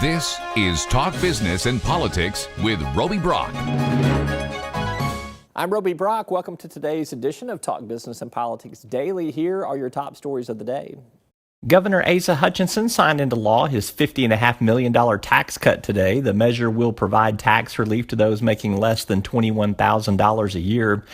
This is Talk Business and Politics with Roby Brock. I'm Roby Brock. Welcome to today's edition of Talk Business and Politics Daily. Here are your top stories of the day. Governor Asa Hutchinson signed into law his $50.5 million tax cut today. The measure will provide tax relief to those making less than $21,000 a year.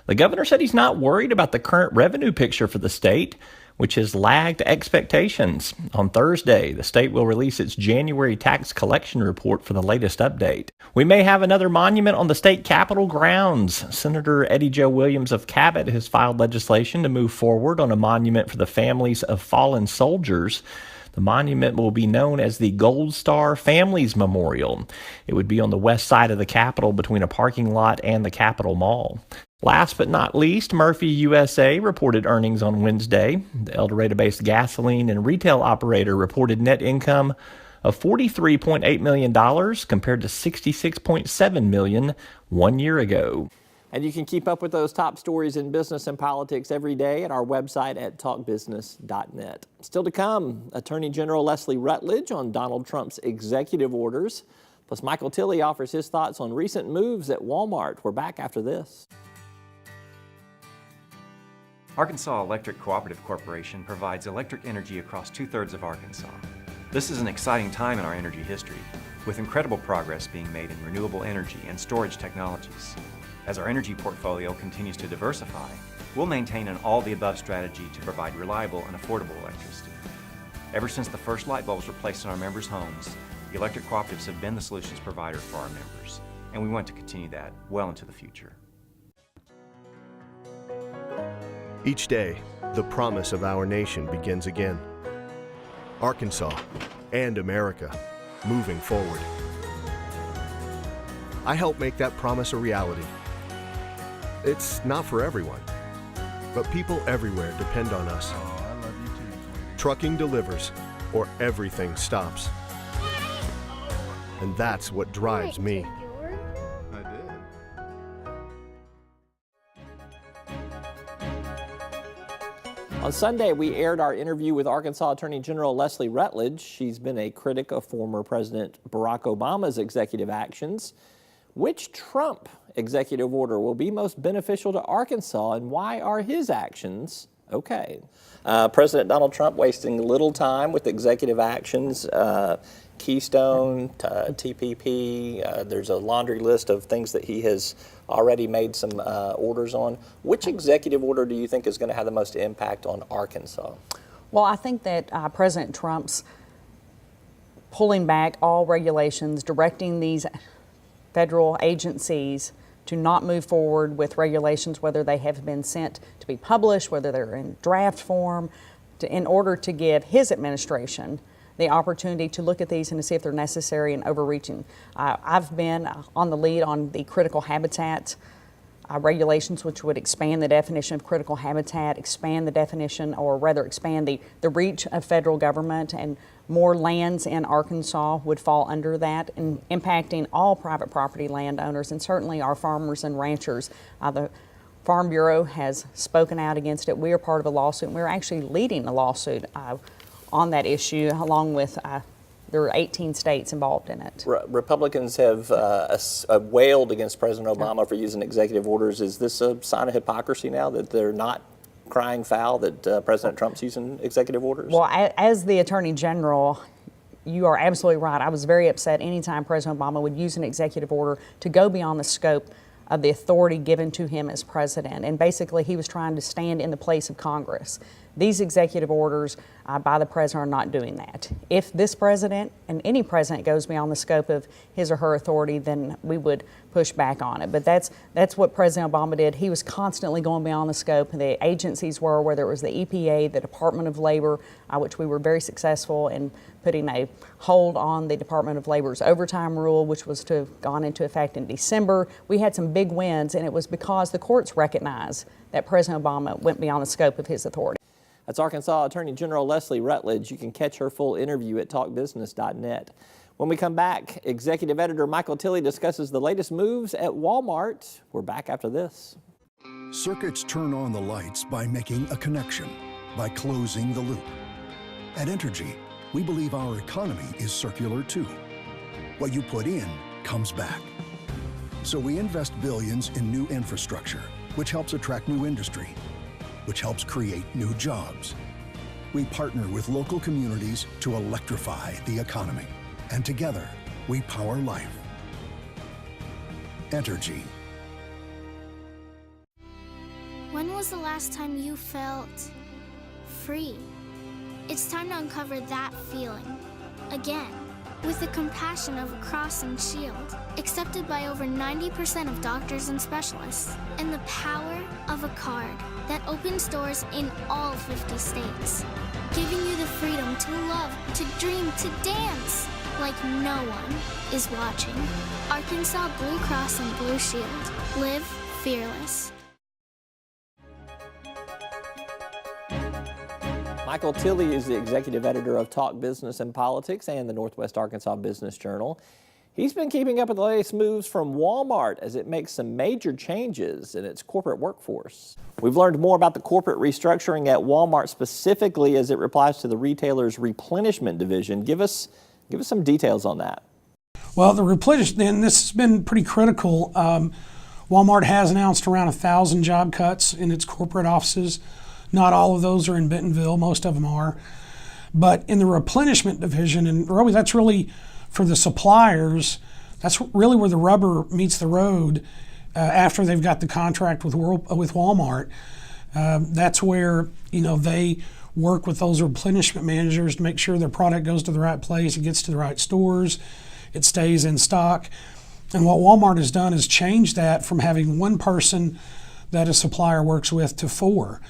The governor said he's not worried about the current revenue picture for the state, which has lagged expectations. On Thursday, the state will release its January tax collection report for the latest update. We may have another monument on the state capitol grounds. Senator Eddie Joe Williams of Cabot has filed legislation to move forward on a monument for the families of fallen soldiers. The monument will be known as the Gold Star Families Memorial. It would be on the west side of the Capitol between a parking lot and the Capitol Mall. Last but not least, Murphy USA reported earnings on Wednesday. The El Dorado-based gasoline and retail operator reported net income of $43.8 million compared to $66.7 million 1 year ago. And you can keep up with those top stories in business and politics every day at our website at talkbusiness.net. Still to come, Attorney General Leslie Rutledge on Donald Trump's executive orders. Plus, Michael Tilley offers his thoughts on recent moves at Walmart. We're back after this. Arkansas Electric Cooperative Corporation provides electric energy across 2/3 of Arkansas. This is an exciting time in our energy history, with incredible progress being made in renewable energy and storage technologies. As our energy portfolio continues to diversify, we'll maintain an all-the-above strategy to provide reliable and affordable electricity. Ever since the first light bulbs were placed in our members' homes, the electric cooperatives have been the solutions provider for our members, and we want to continue that well into the future. Each day, the promise of our nation begins again. Arkansas and America, moving forward. I help make that promise a reality. It's not for everyone, but people everywhere depend on us. Oh, I love you too. Trucking delivers, or everything stops. And that's what drives me. I did. On Sunday, we aired our interview with Arkansas Attorney General Leslie Rutledge. She's been a critic of former President Barack Obama's executive actions. Which Trump executive order will be most beneficial to Arkansas, and why are his actions okay? President Donald Trump wasting little time with executive actions, Keystone, TPP, there's a laundry list of things that he has already made some orders on. Which executive order do you think is going to have the most impact on Arkansas? Well, I think that President Trump's pulling back all regulations, directing these federal agencies to not move forward with regulations, whether they have been sent to be published, whether they're in draft form, in order to give his administration the opportunity to look at these and to see if they're necessary and overreaching. I've been on the lead on the critical habitat regulations, which would expand the definition of critical habitat, expand the definition, or rather expand the reach of federal government, and more lands in Arkansas would fall under that, and impacting all private property landowners and certainly our farmers and ranchers. The Farm Bureau has spoken out against it. We are part of a lawsuit, and we're actually leading a lawsuit on that issue, along with there are 18 states involved in it. Republicans have wailed against President Obama for using executive orders. Is this a sign of hypocrisy now that they're not crying foul that President Trump's using executive orders? Well, as the Attorney General, you are absolutely right. I was very upset anytime President Obama would use an executive order to go beyond the scope of the authority given to him as president. And basically, he was trying to stand in the place of Congress. These executive orders by the president are not doing that. If this president and any president goes beyond the scope of his or her authority, then we would push back on it. But that's what President Obama did. He was constantly going beyond the scope. The agencies were, whether it was the EPA, the Department of Labor, which we were very successful in putting a hold on the Department of Labor's overtime rule, which was to have gone into effect in December. We had some big wins, and it was because the courts recognized that President Obama went beyond the scope of his authority. That's Arkansas Attorney General Leslie Rutledge. You can catch her full interview at talkbusiness.net. When we come back, Executive Editor Michael Tilley discusses the latest moves at Walmart. We're back after this. Circuits turn on the lights by making a connection, by closing the loop. At Entergy, We believe our economy is circular too. What you put in comes back. So we invest billions in new infrastructure, which helps attract new industry, which helps create new jobs. We partner with local communities to electrify the economy. And together, we power life. Entergy. When was the last time you felt free? It's time to uncover that feeling again with the compassion of a cross and shield, accepted by over 90% of doctors and specialists, and the power of a card that opens doors in all 50 states, giving you the freedom to love, to dream, to dance like no one is watching. Arkansas Blue Cross and Blue Shield. Live fearless. Michael Tilley is the executive editor of Talk Business and Politics and the Northwest Arkansas Business Journal. He's been keeping up with the latest moves from Walmart as it makes some major changes in its corporate workforce. We've learned more about the corporate restructuring at Walmart, specifically as it replies to the retailer's replenishment division. Give us some details on that. Well, the replenishment, and this has been pretty critical. Walmart has announced around 1,000 job cuts in its corporate offices. Not all of those are in Bentonville, most of them are. But in the replenishment division, and really that's really for the suppliers, that's really where the rubber meets the road after they've got the contract with Walmart. That's where, they work with those replenishment managers to make sure their product goes to the right place, it gets to the right stores, it stays in stock. And what Walmart has done is change that from having one person that a supplier works with to 4.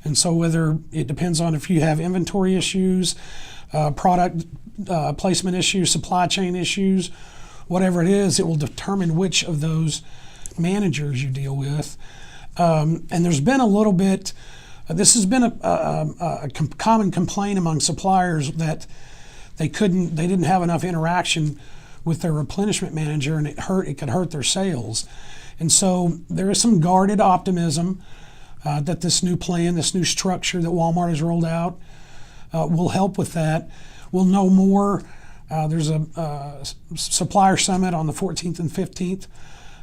And so whether it depends on if you have inventory issues, product placement issues, supply chain issues, whatever it is, it will determine which of those managers you deal with. And there's been a little bit, this has been a common complaint among suppliers that they didn't have enough interaction with their replenishment manager, and it could hurt their sales. And so there is some guarded optimism that this new plan, this new structure that Walmart has rolled out will help with that. We'll know more. There's a supplier summit on the 14th and 15th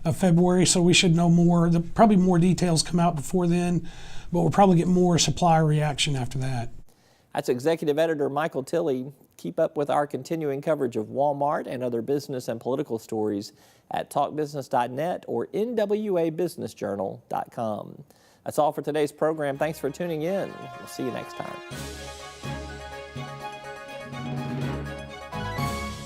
of February, so we should know more. Probably more details come out before then, but we'll probably get more supplier reaction after that. That's executive editor Michael Tilley. Keep up with our continuing coverage of Walmart and other business and political stories at talkbusiness.net or nwabusinessjournal.com. That's all for today's program. Thanks for tuning in. We'll see you next time.